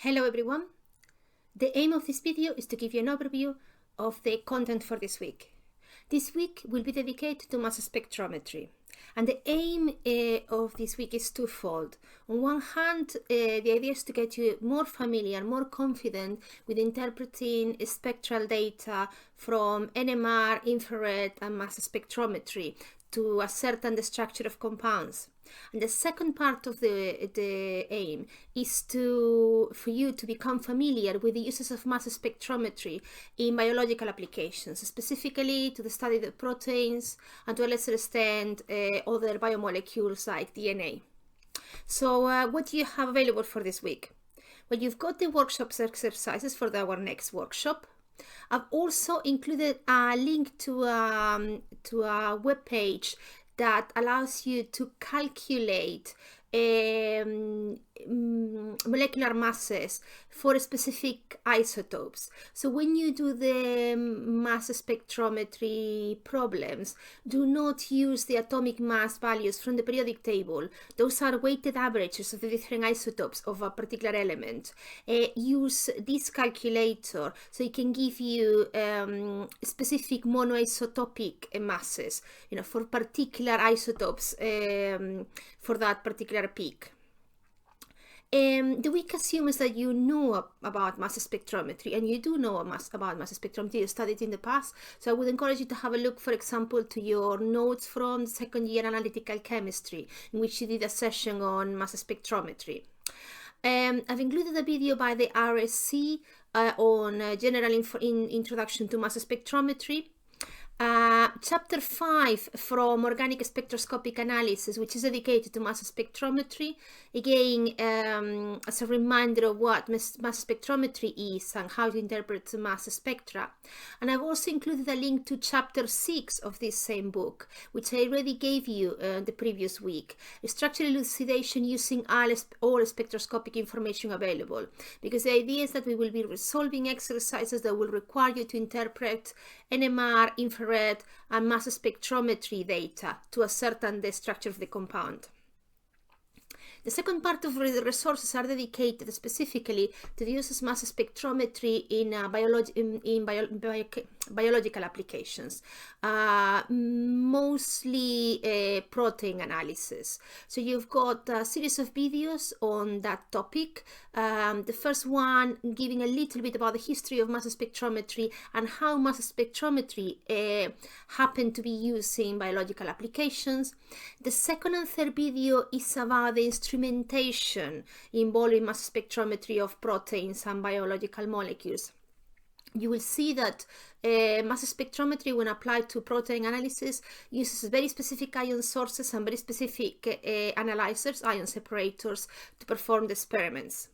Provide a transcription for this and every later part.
Hello everyone. The aim of this video is to give you an overview of the content for this week. This week will be dedicated to mass spectrometry, and the aim of this week is twofold. On one hand, the idea is to get you more familiar, more confident with interpreting spectral data from NMR, infrared and mass spectrometry to ascertain the structure of compounds. And the second part of the aim is for you to become familiar with the uses of mass spectrometry in biological applications, specifically to the study of proteins and to a lesser extent other biomolecules like DNA. So what do you have available for this week? Well, you've got the workshops exercises for our next workshop. I've also included a link to a web page that allows you to calculate molecular masses for specific isotopes. So when you do the mass spectrometry problems, do not use the atomic mass values from the periodic table. Those are weighted averages of the different isotopes of a particular element. Use this calculator so it can give you specific monoisotopic masses, for particular isotopes for that particular peak. The week assumes that you know about mass spectrometry, and you do know about mass spectrometry. You studied in the past, so I would encourage you to have a look, for example, to your notes from second year analytical chemistry, in which you did a session on mass spectrometry. I've included a video by the RSC on general introduction to mass spectrometry. Chapter 5 from Organic Spectroscopic Analysis, which is dedicated to mass spectrometry, again as a reminder of what mass spectrometry is and how to interpret the mass spectra. And I've also included a link to chapter 6 of this same book, which I already gave you the previous week, structural elucidation using all spectroscopic information available, because the idea is that we will be resolving exercises that will require you to interpret NMR, infrared and mass spectrometry data to ascertain the structure of the compound. The second part of the resources are dedicated specifically to the use of mass spectrometry in biological applications, mostly protein analysis. So you've got a series of videos on that topic. The first one giving a little bit about the history of mass spectrometry and how mass spectrometry happened to be used in biological applications. The second and third video is about the instrumentation involving mass spectrometry of proteins and biological molecules. You will see that mass spectrometry, when applied to protein analysis, uses very specific ion sources and very specific analyzers, ion separators, to perform the experiments.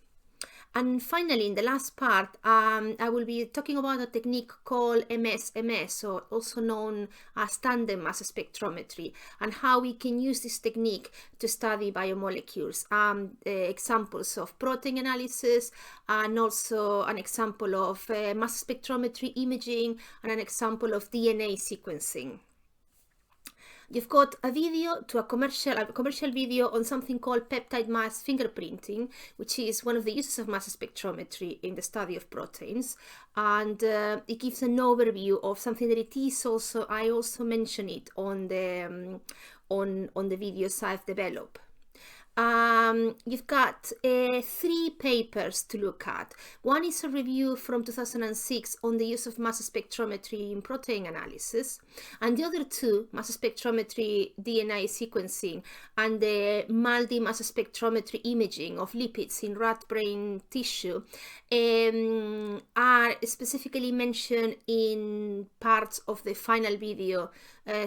And finally, in the last part, I will be talking about a technique called MS-MS, or also known as tandem mass spectrometry, and how we can use this technique to study biomolecules. Examples of protein analysis, and also an example of mass spectrometry imaging, and an example of DNA sequencing. You've got a video to a commercial video on something called peptide mass fingerprinting, which is one of the uses of mass spectrometry in the study of proteins, and it gives an overview of something that it is also. I also mention it on the videos I've developed. You've got 3 papers to look at. One is a review from 2006 on the use of mass spectrometry in protein analysis, and the other 2, mass spectrometry DNA sequencing and the MALDI mass spectrometry imaging of lipids in rat brain tissue, are specifically mentioned in parts of the final video.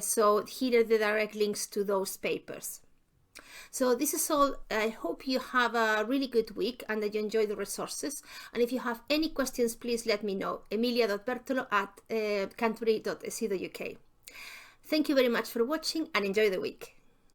So here are the direct links to those papers. So this is all. I hope you have a really good week and that you enjoy the resources. And if you have any questions, please let me know. emilia.bertolo@canterbury.ac.uk. Thank you very much for watching and enjoy the week.